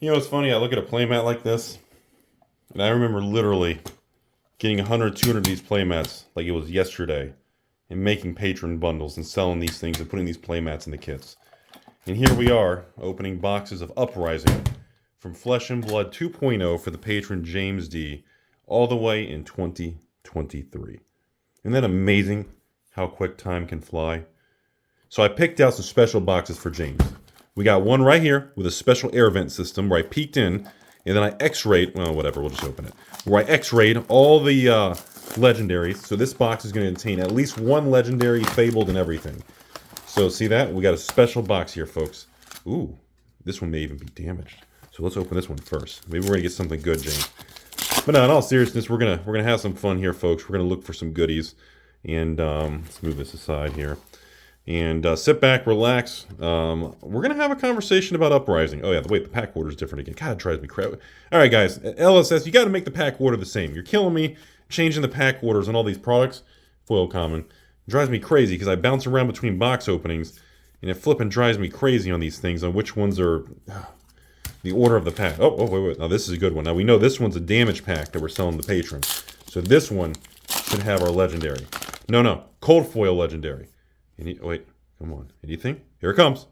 You know, it's funny, I look at a playmat like this, and I remember literally getting 100, 200 of these playmats like it was yesterday, and making patron bundles and selling these things and putting these playmats in the kits. And here we are, opening boxes of Uprising from Flesh and Blood 2.0 for the patron James D, all the way in 2023. Isn't that amazing how quick time can fly? So I picked out some special boxes for James. We got one right here with a special air vent system where I peeked in, and then I x-rayed, well, whatever, we'll just open it. Where I x-rayed all the legendaries. So this box is going to contain at least one legendary, fabled, and everything. So see that? We got a special box here, folks. Ooh, this one may even be damaged. So let's open this one first. Maybe we're going to get something good, James. But no, in all seriousness, we're gonna have some fun here, folks. We're gonna look for some goodies. And let's move this aside here. And sit back, relax. We're going to have a conversation about Uprising. Oh, yeah, the pack order is different again. God, it drives me crazy. All right, guys. LSS, you got to make the pack order the same. You're killing me changing the pack orders on all these products. Foil common. It drives me crazy because I bounce around between box openings, and it flipping drives me crazy on these things, on which ones are the order of the pack. Oh, wait. Now, this is a good one. Now, we know this one's a damage pack that we're selling to patrons. So this one should have our legendary. No. Cold foil legendary. Wait, come on. Anything? Here it comes.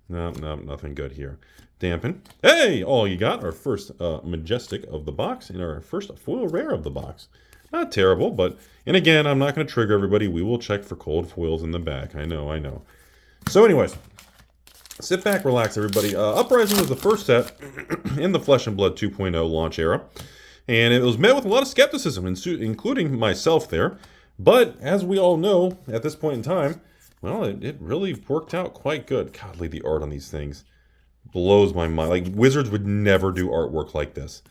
No, nothing good here. Dampen. Hey, all you got. Our first Majestic of the box and our first foil rare of the box. Not terrible, but, and again, I'm not going to trigger everybody. We will check for cold foils in the back. I know. So anyways, sit back, relax, everybody. Uprising was the first set in the Flesh and Blood 2.0 launch era. And it was met with a lot of skepticism, including myself there. But, as we all know, at this point in time, well, it really worked out quite good. Godly, the art on these things blows my mind. Like, Wizards would never do artwork like this.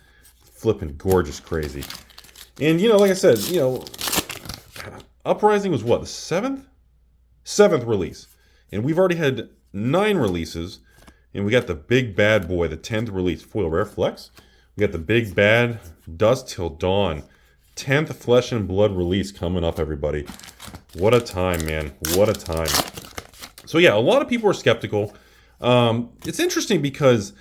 Flippin' gorgeous crazy. And, like I said, Uprising was what, the 7th? 7th release. And we've already had 9 releases. And we got the big bad boy, the 10th release, Foil Rare Flex. We got the big bad Dusk Till Dawn. 10th Flesh and Blood release coming up, everybody. What a time, man. What a time. So yeah, a lot of people are skeptical. It's interesting because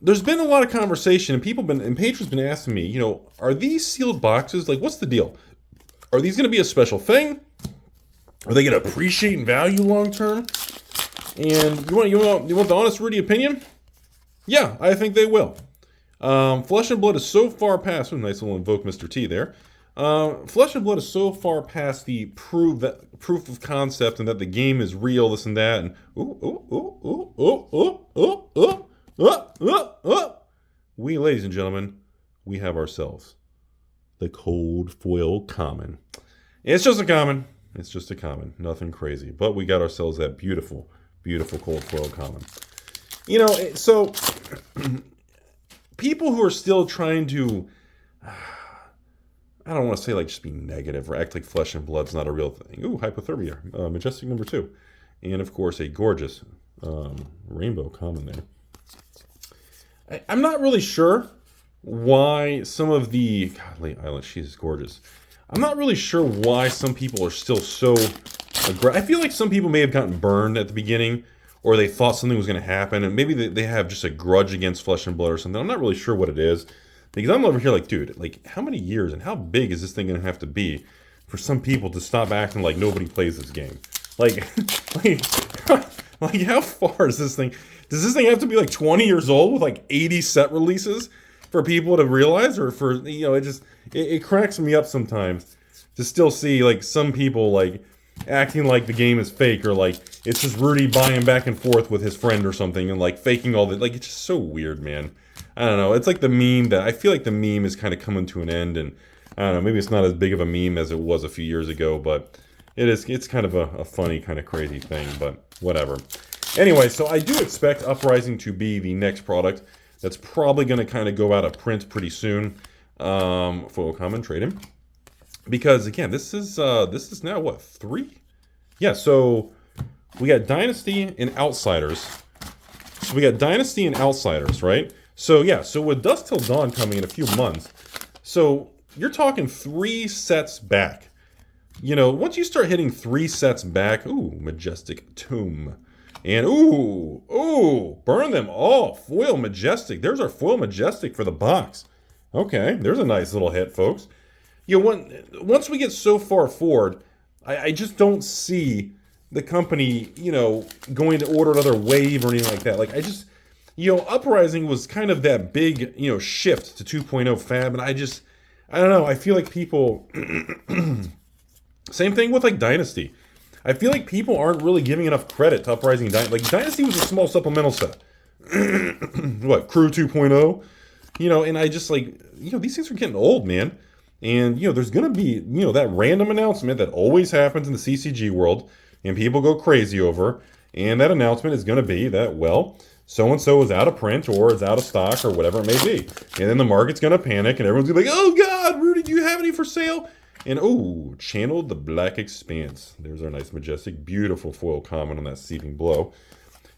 there's been a lot of conversation and patrons been asking me, are these sealed boxes? Like, what's the deal? Are these going to be a special thing? Are they going to appreciate in value long term? And you want the honest Rudy opinion? Yeah, I think they will. Flesh and Blood is so far past, nice little invoke Mr. T there. Flesh and Blood is so far past the proof of concept and that the game is real, this and that, and we, ladies and gentlemen, we have ourselves the cold foil common. It's just a common. Nothing crazy. But we got ourselves that beautiful, beautiful cold foil common. So people who are still trying to, I don't want to say just be negative or act like Flesh and Blood's not a real thing. Ooh, Hypothermia, Majestic number 2. And of course a gorgeous rainbow common there. I'm not really sure why some of the, Godly Island, she's gorgeous. I'm not really sure why some people are still so aggressive. I feel like some people may have gotten burned at the beginning, or they thought something was going to happen, and maybe they have just a grudge against Flesh and Blood or something. I'm not really sure what it is, because I'm over here dude, how many years and how big is this thing going to have to be for some people to stop acting like nobody plays this game? How far is this thing? Does this thing have to be 20 years old with 80 set releases for people to realize, or for, it cracks me up sometimes to still see some people acting like the game is fake, or it's just Rudy buying back and forth with his friend or something and faking all the, it's just so weird, man. I don't know. It's like the meme that I feel like the meme is kind of coming to an end, and I don't know, maybe it's not as big of a meme as it was a few years ago, but it's kind of a funny, kind of crazy thing, but whatever. Anyway, so I do expect Uprising to be the next product that's probably going to kind of go out of print pretty soon. Foil common, trade him. Because again, this is now what, 3? Yeah, so we got Dynasty and Outsiders. So we got Dynasty and Outsiders, right? So yeah, so with Dusk Till Dawn coming in a few months, so you're talking 3 sets back. Once you start hitting 3 sets back, ooh, Majestic Tomb. And ooh, burn them all. Foil Majestic. There's our Foil Majestic for the box. Okay, there's a nice little hit, folks. Once we get so far forward, I just don't see the company, going to order another wave or anything like that. Like, Uprising was kind of that big, shift to 2.0 fab, and I don't know. I feel like people, same thing with like Dynasty. I feel like people aren't really giving enough credit to Uprising Dynasty. Like, Dynasty was a small supplemental set. What, Crew 2.0? And I just these things are getting old, man. And, there's going to be, that random announcement that always happens in the CCG world and people go crazy over. And that announcement is going to be that, well, so-and-so is out of print or is out of stock or whatever it may be. And then the market's going to panic and everyone's going to be like, oh, God, Rudy, do you have any for sale? And, channeled the Black Expanse. There's our nice, majestic, beautiful foil comment on that Seeping Blow.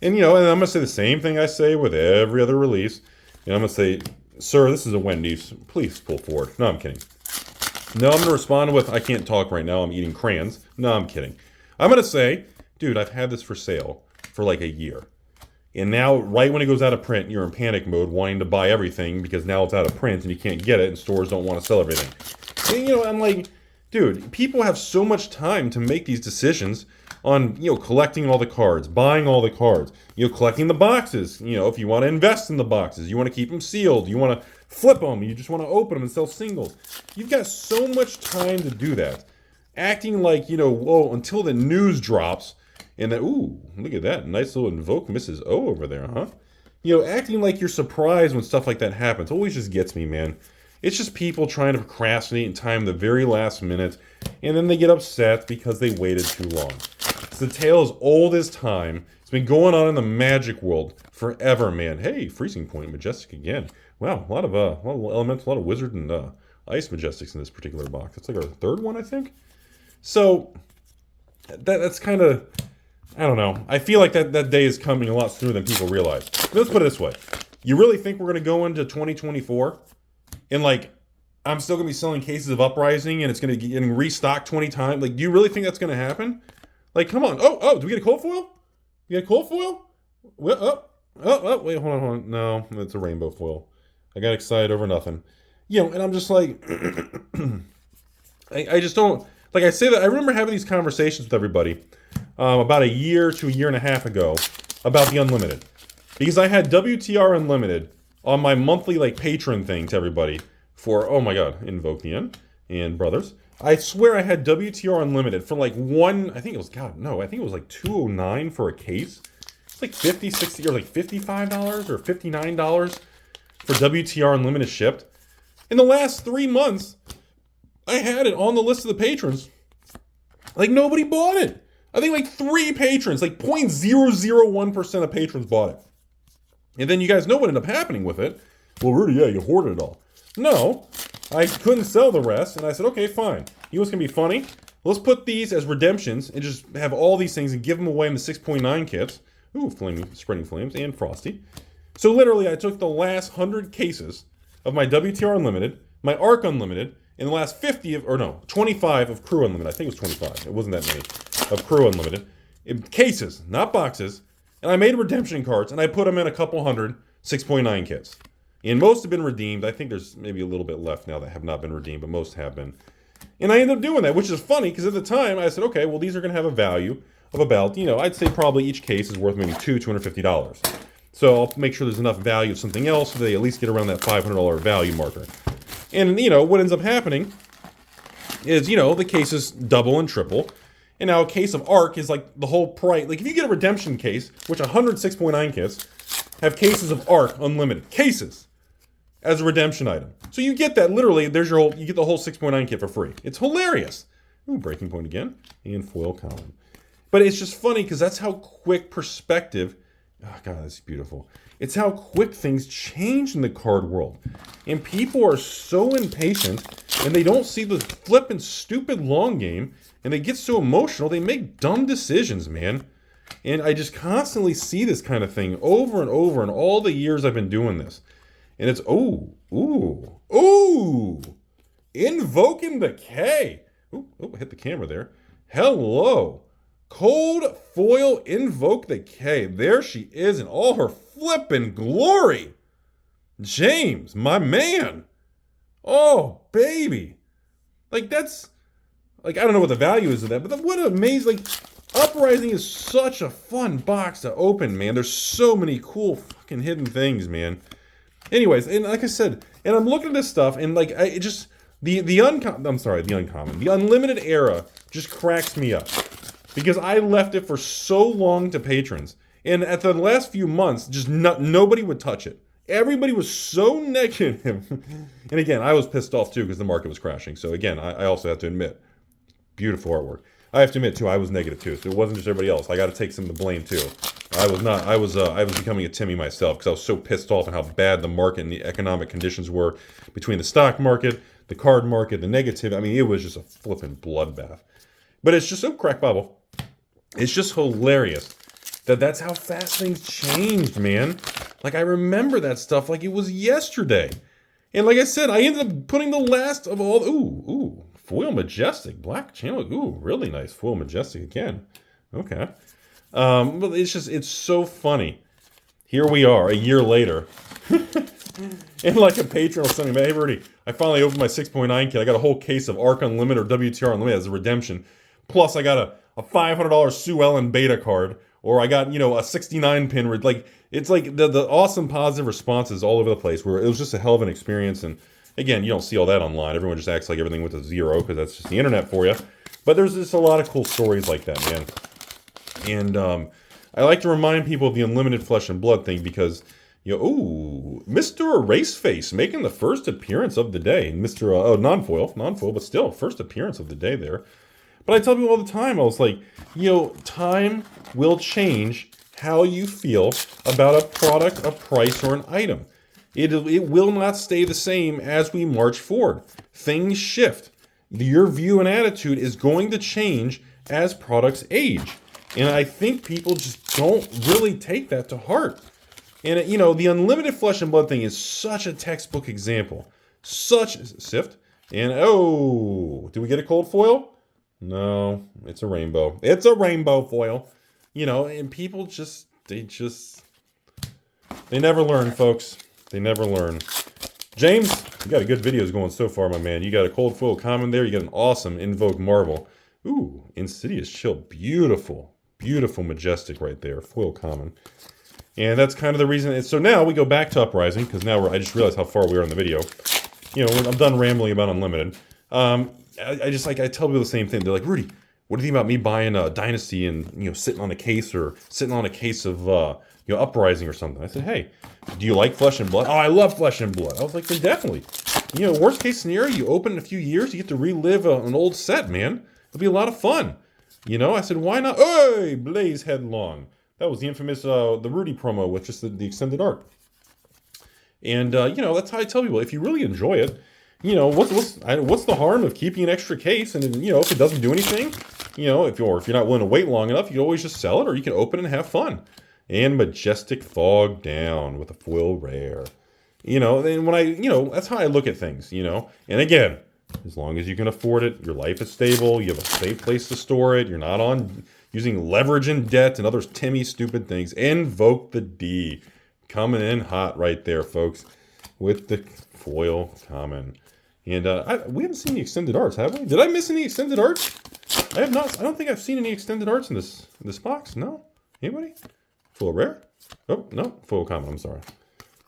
And, and I'm going to say the same thing I say with every other release. And I'm going to say, sir, this is a Wendy's. Please pull forward. No, I'm kidding. No, I'm going to respond with, I can't talk right now. I'm eating crayons. No, I'm kidding. I'm going to say, dude, I've had this for sale for like a year. And now, right when it goes out of print, you're in panic mode, wanting to buy everything because now it's out of print and you can't get it and stores don't want to sell everything. And, I'm like, dude, people have so much time to make these decisions on, collecting all the cards, buying all the cards, collecting the boxes, if you want to invest in the boxes, you want to keep them sealed, you want to flip them, you just want to open them and sell singles. You've got so much time to do that. Acting like, until the news drops, and then, look at that. Nice little Invoke Mrs. O over there, huh? Acting like you're surprised when stuff like that happens always just gets me, man. It's just people trying to procrastinate and time the very last minute, and then they get upset because they waited too long. It's the tale as old as time. It's been going on in the Magic world forever, man. Hey, Freezing Point Majestic again. Wow, a lot of Elemental, a lot of Wizard and Ice Majestics in this particular box. It's like our third one, I think. So, that's kind of, I don't know. I feel like that day is coming a lot sooner than people realize. But let's put it this way. You really think we're going to go into 2024 and, I'm still going to be selling cases of Uprising and it's going to be getting restocked 20 times? Like, do you really think that's going to happen? Like, come on. Oh, do we get a cold foil? You get a cold foil? Wait, wait, hold on. No, it's a rainbow foil. I got excited over nothing. And I'm just like, I just don't, like I say that, I remember having these conversations with everybody about a year to a year and a half ago about the Unlimited. Because I had WTR Unlimited on my monthly, patron thing to everybody for, oh my god, Invoke the End and Brothers. I swear I had WTR Unlimited for I think it was $209 for a case. It's like $50, $60, or $55 or $59 for WTR Unlimited shipped. In the last 3 months, I had it on the list of the patrons. Nobody bought it. I think 3 patrons, 0.001% of patrons bought it. And then you guys know what ended up happening with it. Well, Rudy, yeah, you hoarded it all. No, I couldn't sell the rest, and I said, okay, fine. You know what's going to be funny? Let's put these as redemptions and just have all these things and give them away in the 6.9 kits. Ooh, Spreading Flames and Frosty. So literally, I took the last 100 cases of my WTR Unlimited, my ARC Unlimited, and the last 25 of Crew Unlimited. I think it was 25. It wasn't that many. Of Crew Unlimited. In cases, not boxes. And I made redemption cards, and I put them in a couple hundred 6.9 kits. And most have been redeemed. I think there's maybe a little bit left now that have not been redeemed, but most have been. And I ended up doing that, which is funny, because at the time, I said, okay, well, these are going to have a value of about, I'd say probably each case is worth maybe $250. So I'll make sure there's enough value of something else so they at least get around that $500 value marker. And, what ends up happening is, the cases double and triple. And now a case of ARC is the whole price. If you get a redemption case, which 106.9 kits have cases of ARC Unlimited. Cases. As a redemption item. So you get that, literally, you get the whole 6.9 kit for free. It's hilarious. Ooh, Breaking Point again. And Foil Column. But it's just funny because that's how quick perspective, oh god, that's beautiful. It's how quick things change in the card world. And people are so impatient and they don't see the flippin' stupid long game and they get so emotional, they make dumb decisions, man. And I just constantly see this kind of thing over and over in all the years I've been doing this. And it's, Invoking the K. Ooh, hit the camera there. Hello. Cold foil Invoke the K. There she is in all her flippin' glory. James, my man. Oh, baby. Like, that's, like, I don't know what the value is of that, but what an amazing, like, Uprising is such a fun box to open, man. There's so many cool fucking hidden things, man. Anyways, and like I said, and I'm looking at this stuff, and like, the unlimited era just cracks me up. Because I left it for so long to patrons. And at the last few months, just nobody would touch it. Everybody was so negative. And again, I was pissed off too because the market was crashing. So again, I also have to admit, beautiful artwork. I have to admit too, I was negative too. So it wasn't just everybody else. I got to take some of the blame too. I was becoming a Timmy myself because I was so pissed off on how bad the market and the economic conditions were between the stock market, the card market, the negative. I mean, it was just a flipping bloodbath. But it's just so crack bubble. It's just hilarious that's how fast things changed, man. Like, I remember that stuff like it was yesterday. And like I said, I ended up putting the last of all, ooh, Foil Majestic, Black Channel, ooh, really nice Foil Majestic again. Okay. But it's so funny. Here we are, a year later. And like a patron was telling me, hey, Rudy, I finally opened my 6.9 kit. I got a whole case of ARC Unlimited or WTR Unlimited as a redemption. Plus, I got a $500 Sue Ellen beta card. Or I got, a 69 pin. Like, it's like the awesome positive responses all over the place where it was just a hell of an experience. And again, you don't see all that online. Everyone just acts like everything went to zero because that's just the internet for you. But there's just a lot of cool stories like that, man. And I like to remind people of the Unlimited Flesh and Blood thing because, Mr. Eraseface making the first appearance of the day. Mr. Non-foil, but still, first appearance of the day there. But I tell people all the time, I was like, time will change how you feel about a product, a price, or an item. It will not stay the same as we march forward. Things shift. Your view and attitude is going to change as products age. And I think people just don't really take that to heart. And, the Unlimited Flesh and Blood thing is such a textbook example. Sift. And, did we get a cold foil? No, it's a rainbow. It's a rainbow foil. And people they never learn, folks. They never learn. James, you got a good videos going so far, my man. You got a cold foil common there. You got an awesome Invoke Marvel. Ooh, Insidious Chill. Beautiful. Beautiful Majestic right there. Foil common. And that's kind of the reason. So now we go back to Uprising, because now I just realized how far we are in the video. I'm done rambling about Unlimited. I tell people the same thing. They're like, Rudy, what do you think about me buying a Dynasty and, sitting on a case of, Uprising or something? I said, hey, do you like Flesh and Blood? Oh, I love Flesh and Blood. I was like, then definitely. Worst case scenario, you open in a few years, you get to relive an old set, man. It'll be a lot of fun. I said, why not? Hey, Blaze Headlong. That was the infamous, the Rudy promo with just the extended art. And, that's how I tell people, if you really enjoy it, what's the harm of keeping an extra case? And then, if it doesn't do anything, if you're not willing to wait long enough, you can always just sell it, or you can open it and have fun. And Majestic Fog Down with a foil rare. And when that's how I look at things, And again, as long as you can afford it, your life is stable, you have a safe place to store it, you're not on using leverage and debt and other Timmy stupid things. Invoke the D. Coming in hot right there, folks, with the foil common. And we haven't seen the extended arts, have we? Did I miss any extended arts? I have not. I don't think I've seen any extended arts in this box. No? Anybody? Foil rare? Oh, no. Foil common. I'm sorry.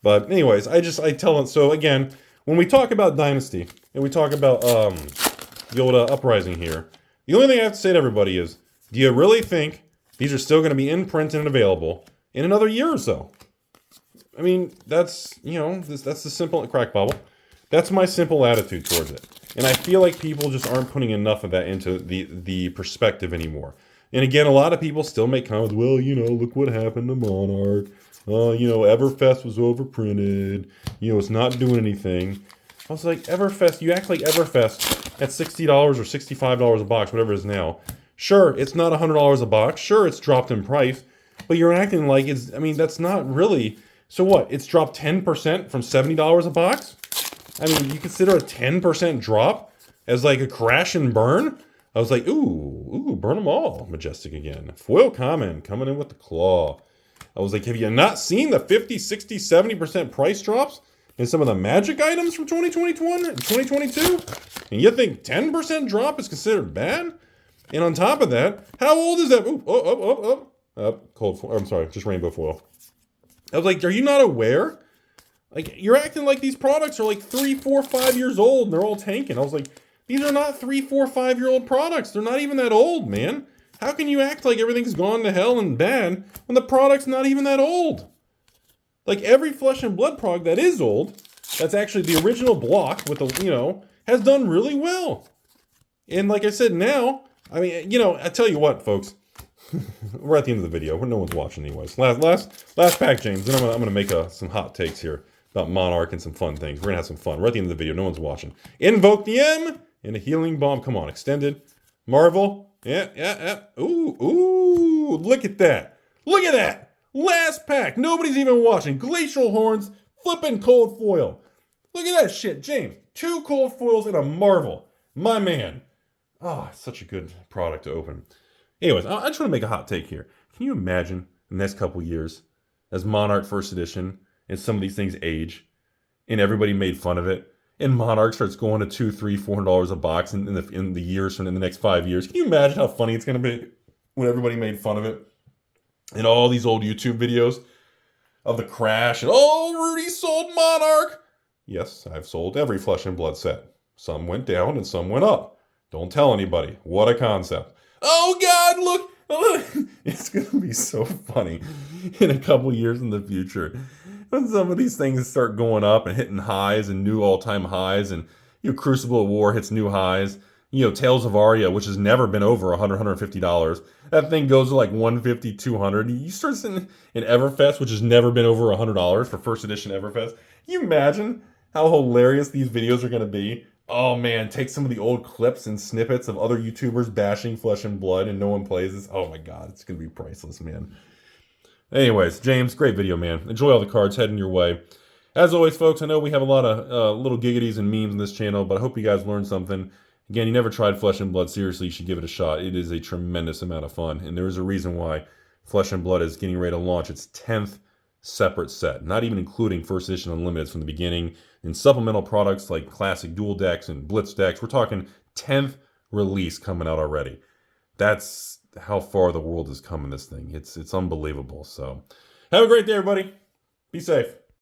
But anyways, I tell them. So again, when we talk about Dynasty and we talk about the old Uprising here, the only thing I have to say to everybody is, do you really think these are still going to be in print and available in another year or so? I mean, that's the simple crack bubble. That's my simple attitude towards it. And I feel like people just aren't putting enough of that into the perspective anymore. And again, a lot of people still make comments, well, look what happened to Monarch. Everfest was overprinted. It's not doing anything. I was like, Everfest, you act like Everfest at $60 or $65 a box, whatever it is now. Sure, it's not $100 a box. Sure, it's dropped in price. But you're acting like that's not really... So what? It's dropped 10% from $70 a box? I mean, you consider a 10% drop as like a crash and burn? I was like, ooh, burn them all. Majestic again. Foil common coming in with the claw. I was like, have you not seen the 50, 60, 70% price drops in some of the magic items from 2021 and 2022? And you think 10% drop is considered bad? And on top of that, how old is that? Ooh, cold foil. I'm sorry, just rainbow foil. I was like, are you not aware? Like, you're acting like these products are like 3, 4, 5 years old and they're all tanking. I was like, these are not 3, 4, 5-year-old products. They're not even that old, man. How can you act like everything's gone to hell and bad when the product's not even that old? Like, every Flesh and Blood product that is old, that's actually the original block with the, has done really well. And like I said, now, I mean, I tell you what, folks, we're at the end of the video. No one's watching anyways. Last pack, James. Then I'm gonna make some hot takes here about Monarch and some fun things. We're gonna have some fun. We're at the end of the video. No one's watching. Invoke the M and a healing bomb. Come on, extended. Marvel. Yeah. Ooh. Look at that. Look at that. Last pack. Nobody's even watching. Glacial Horns. Flipping cold foil. Look at that shit, James. 2 cold foils and a Marvel. My man. Oh, such a good product to open. Anyways, I just want to make a hot take here. Can you imagine the next couple years as Monarch First Edition and some of these things age and everybody made fun of it and Monarch starts going to $200, $300, $400 a box in the years from in the next 5 years? Can you imagine how funny it's going to be when everybody made fun of it? And all these old YouTube videos of the crash and, Rudy sold Monarch. Yes, I've sold every Flesh and Blood set. Some went down and some went up. Don't tell anybody. What a concept. Oh God, look. It's going to be so funny in a couple years in the future when some of these things start going up and hitting highs and new all-time highs, and Crucible of War hits new highs. Tales of Aria, which has never been over $100, $150. That thing goes to like $150, $200. You start seeing in Everfest, which has never been over $100 for first edition Everfest. Can you imagine how hilarious these videos are going to be? Oh man, take some of the old clips and snippets of other YouTubers bashing Flesh and Blood and no one plays this. Oh my God, it's going to be priceless, man. Anyways, James, great video, man. Enjoy all the cards heading your way. As always, folks, I know we have a lot of little giggities and memes in this channel, but I hope you guys learned something. Again, you never tried Flesh and Blood. Seriously, you should give it a shot. It is a tremendous amount of fun, and there is a reason why Flesh and Blood is getting ready to launch its 10th separate set, not even including First Edition Unlimited from the beginning, and supplemental products like classic dual decks and blitz decks. We're talking 10th release coming out already. That's how far the world has come in this thing. It's unbelievable. So have a great day, everybody. Be safe.